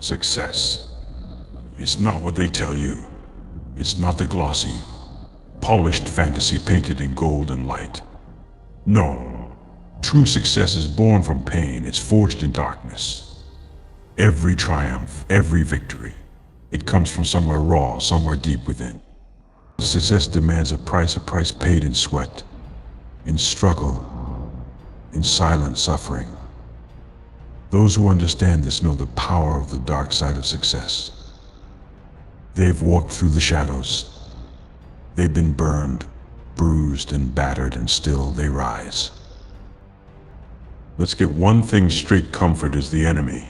Success. It's not what they tell you. It's not the glossy, polished fantasy painted in gold and light. No. True success is born from pain. It's forged in darkness. Every triumph, every victory, it comes from somewhere raw, somewhere deep within. Success demands a price paid in sweat, in struggle, in silent suffering. Those who understand this know the power of the dark side of success. They've walked through the shadows. They've been burned, bruised, and battered, and still they rise. Let's get one thing straight: comfort is the enemy.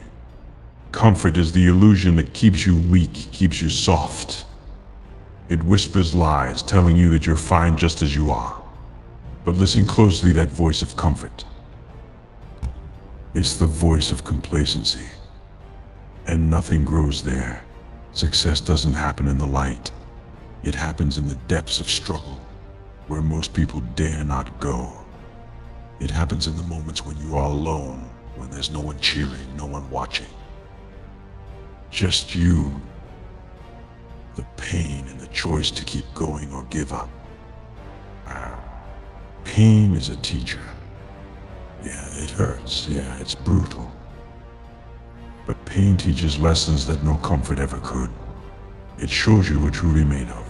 Comfort is the illusion that keeps you weak, keeps you soft. It whispers lies, telling you that you're fine just as you are. But listen closely, that voice of comfort. It's the voice of complacency. And nothing grows there. Success doesn't happen in the light. It happens in the depths of struggle, where most people dare not go. It happens in the moments when you are alone, when there's no one cheering, no one watching. Just you. The pain and the choice to keep going or give up. Pain is a teacher. Yeah, it hurts. Yeah, it's brutal. But pain teaches lessons that no comfort ever could. It shows you what you're truly made of.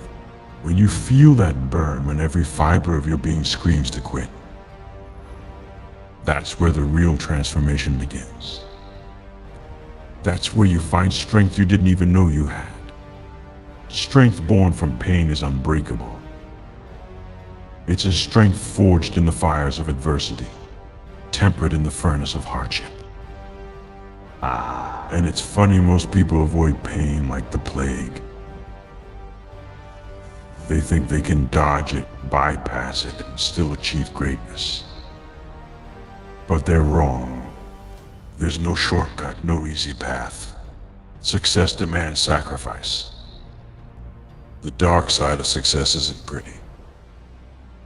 When you feel that burn, when every fiber of your being screams to quit, that's where the real transformation begins. That's where you find strength you didn't even know you had. Strength born from pain is unbreakable. It's a strength forged in the fires of adversity, tempered in the furnace of hardship. And it's funny, most people avoid pain like the plague. They think they can dodge it, bypass it, and still achieve greatness. But they're wrong. There's no shortcut, no easy path. Success demands sacrifice. The dark side of success isn't pretty.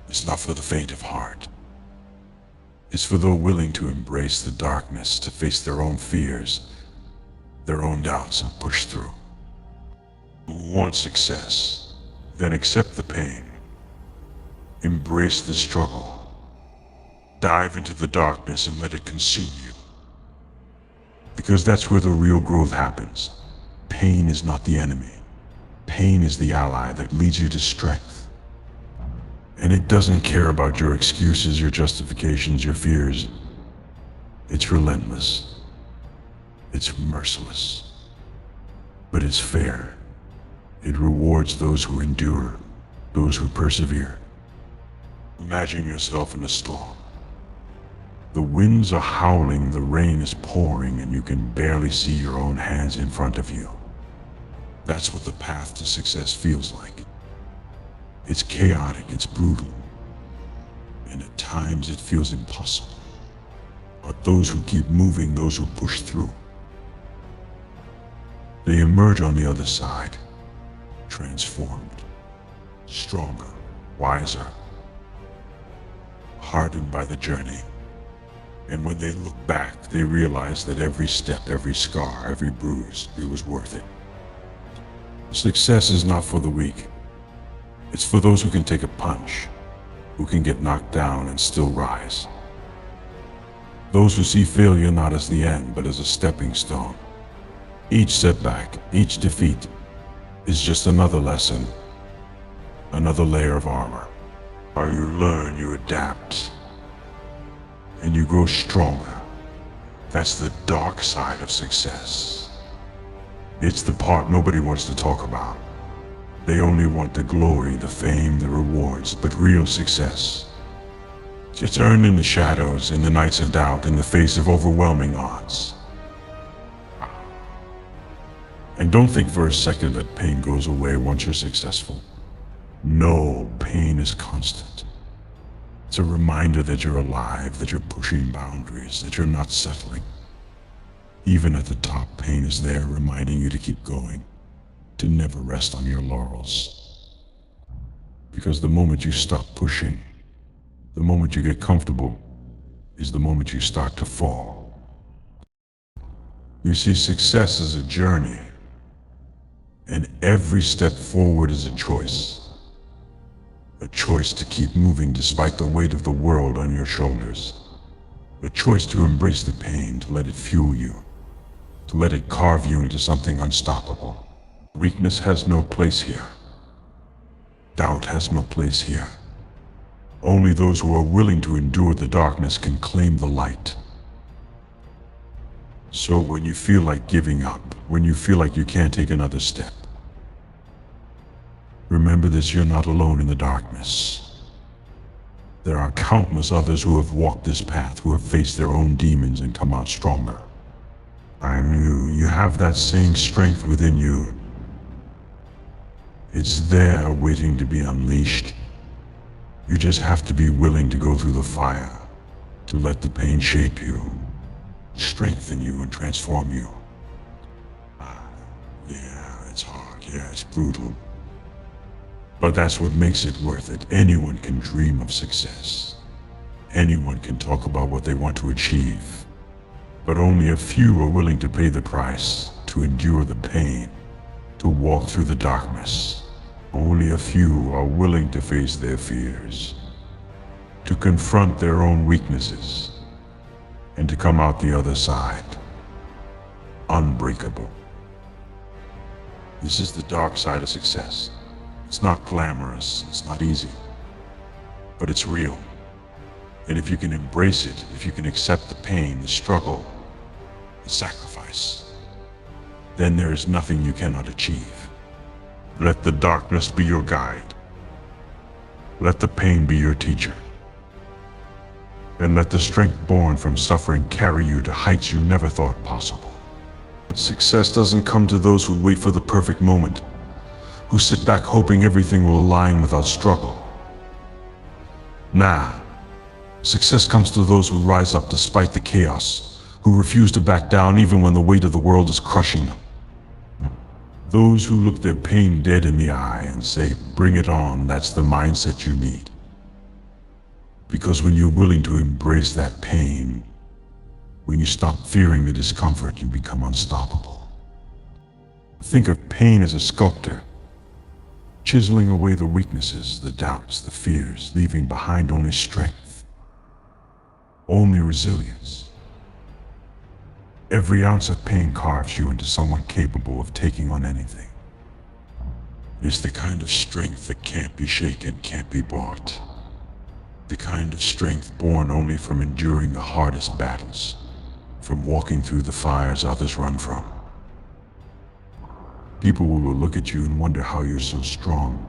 It's not for the faint of heart. It's for those willing to embrace the darkness, to face their own fears, their own doubts, and push through. Who want success? Then accept the pain. Embrace the struggle. Dive into the darkness and let it consume you. Because that's where the real growth happens. Pain is not the enemy. Pain is the ally that leads you to strength. And it doesn't care about your excuses, your justifications, your fears. It's relentless. It's merciless. But it's fair. It rewards those who endure, those who persevere. Imagine yourself in a storm. The winds are howling, the rain is pouring, and you can barely see your own hands in front of you. That's what the path to success feels like. It's chaotic, it's brutal, and at times it feels impossible. But those who keep moving, those who push through, they emerge on the other side, transformed, stronger, wiser, hardened by the journey. And when they look back, they realize that every step, every scar, every bruise, it was worth it. Success is not for the weak. It's for those who can take a punch, who can get knocked down and still rise. Those who see failure not as the end, but as a stepping stone. Each setback, each defeat, is just another lesson, another layer of armor. Or you learn, you adapt, and you grow stronger. That's the dark side of success. It's the part nobody wants to talk about. They only want the glory, the fame, the rewards, but real success, it's earned in the shadows, in the nights of doubt, in the face of overwhelming odds. And don't think for a second that pain goes away once you're successful. No, pain is constant. It's a reminder that you're alive, that you're pushing boundaries, that you're not settling. Even at the top, pain is there reminding you to keep going, to never rest on your laurels. Because the moment you stop pushing, the moment you get comfortable, is the moment you start to fall. You see, success is a journey, and every step forward is a choice. A choice to keep moving despite the weight of the world on your shoulders. A choice to embrace the pain, to let it fuel you, to let it carve you into something unstoppable. Weakness has no place here. Doubt has no place here. Only those who are willing to endure the darkness can claim the light. So when you feel like giving up, when you feel like you can't take another step, remember this: you're not alone in the darkness. There are countless others who have walked this path, who have faced their own demons and come out stronger. You have that same strength within you. It's there waiting to be unleashed. You just have to be willing to go through the fire, to let the pain shape you, strengthen you, and transform you. Yeah, it's hard. Yeah, it's brutal. But that's what makes it worth it. Anyone can dream of success. Anyone can talk about what they want to achieve. But only a few are willing to pay the price, to endure the pain, to walk through the darkness. Only a few are willing to face their fears, to confront their own weaknesses, and to come out the other side, unbreakable. This is the dark side of success. It's not glamorous, it's not easy, but it's real. And if you can embrace it, if you can accept the pain, the struggle, the sacrifice, then there is nothing you cannot achieve. Let the darkness be your guide. Let the pain be your teacher. And let the strength born from suffering carry you to heights you never thought possible. But success doesn't come to those who wait for the perfect moment, who sit back hoping everything will align without struggle. Nah, success comes to those who rise up despite the chaos, who refuse to back down even when the weight of the world is crushing them. Those who look their pain dead in the eye and say, "Bring it on," that's the mindset you need. Because when you're willing to embrace that pain, when you stop fearing the discomfort, you become unstoppable. Think of pain as a sculptor, chiseling away the weaknesses, the doubts, the fears, leaving behind only strength, only resilience. Every ounce of pain carves you into someone capable of taking on anything. It's the kind of strength that can't be shaken, can't be bought. The kind of strength born only from enduring the hardest battles, from walking through the fires others run from. People will look at you and wonder how you're so strong,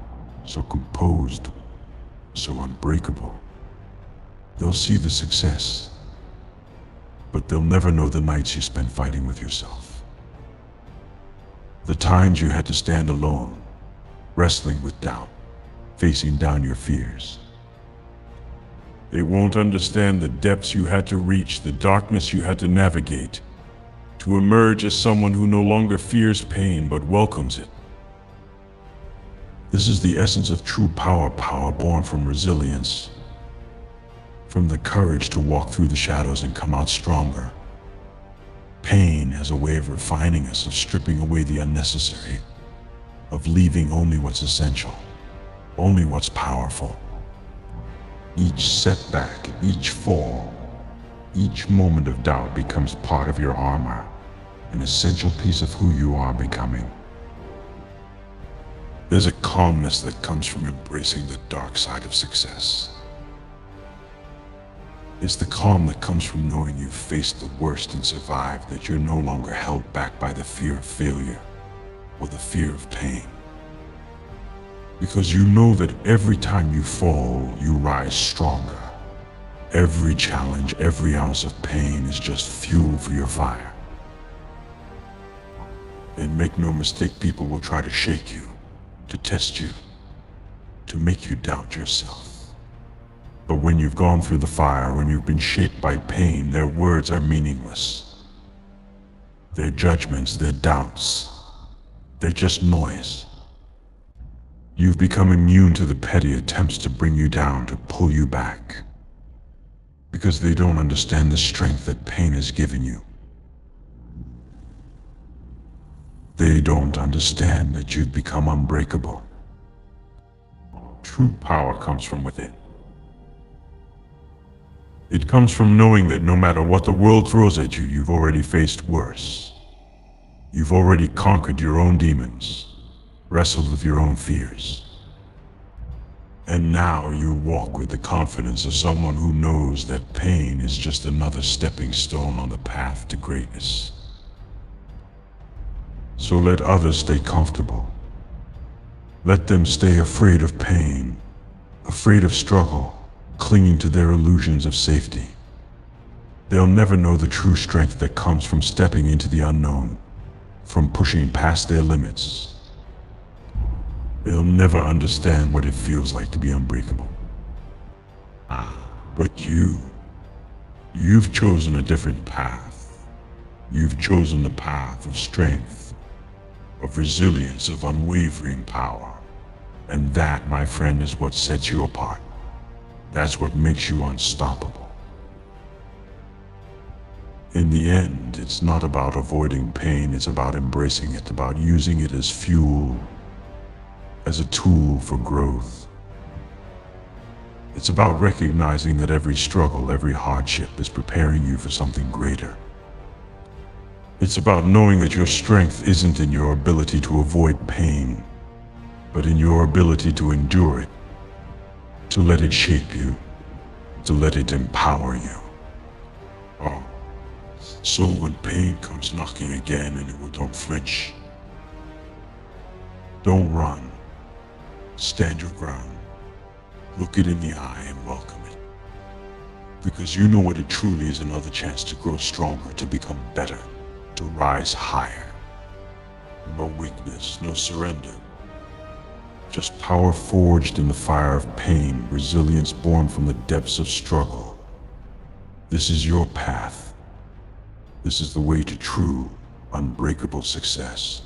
so composed, so unbreakable. They'll see the success, but they'll never know the nights you spent fighting with yourself. The times you had to stand alone, wrestling with doubt, facing down your fears. They won't understand the depths you had to reach, the darkness you had to navigate, to emerge as someone who no longer fears pain but welcomes it. This is the essence of true power, power born from resilience, from the courage to walk through the shadows and come out stronger. Pain has a way of refining us, of stripping away the unnecessary, of leaving only what's essential, only what's powerful. Each setback, each fall, each moment of doubt becomes part of your armor, an essential piece of who you are becoming. There's a calmness that comes from embracing the dark side of success. It's the calm that comes from knowing you've faced the worst and survived, that you're no longer held back by the fear of failure or the fear of pain. Because you know that every time you fall, you rise stronger. Every challenge, every ounce of pain is just fuel for your fire. And make no mistake, people will try to shake you, to test you, to make you doubt yourself. But when you've gone through the fire, when you've been shaped by pain, their words are meaningless. Their judgments, their doubts, they're just noise. You've become immune to the petty attempts to bring you down, to pull you back, because they don't understand the strength that pain has given you. They don't understand that you've become unbreakable. True power comes from within. It comes from knowing that no matter what the world throws at you, you've already faced worse. You've already conquered your own demons, wrestled with your own fears. And now you walk with the confidence of someone who knows that pain is just another stepping stone on the path to greatness. So let others stay comfortable. Let them stay afraid of pain, afraid of struggle, clinging to their illusions of safety. They'll never know the true strength that comes from stepping into the unknown, from pushing past their limits. They'll never understand what it feels like to be unbreakable. But you've chosen a different path. You've chosen the path of strength, of resilience, of unwavering power. And that, my friend, is what sets you apart. That's what makes you unstoppable. In the end, it's not about avoiding pain, it's about embracing it, about using it as fuel, as a tool for growth. It's about recognizing that every struggle, every hardship is preparing you for something greater. It's about knowing that your strength isn't in your ability to avoid pain, but in your ability to endure it, to let it shape you, to let it empower you. Oh, so when pain comes knocking again, and don't flinch. Don't run. Stand your ground. Look it in the eye and welcome it. Because you know what it truly is, another chance to grow stronger, to become better, to rise higher. No weakness, no surrender. Just power forged in the fire of pain, resilience born from the depths of struggle. This is your path. This is the way to true, unbreakable success.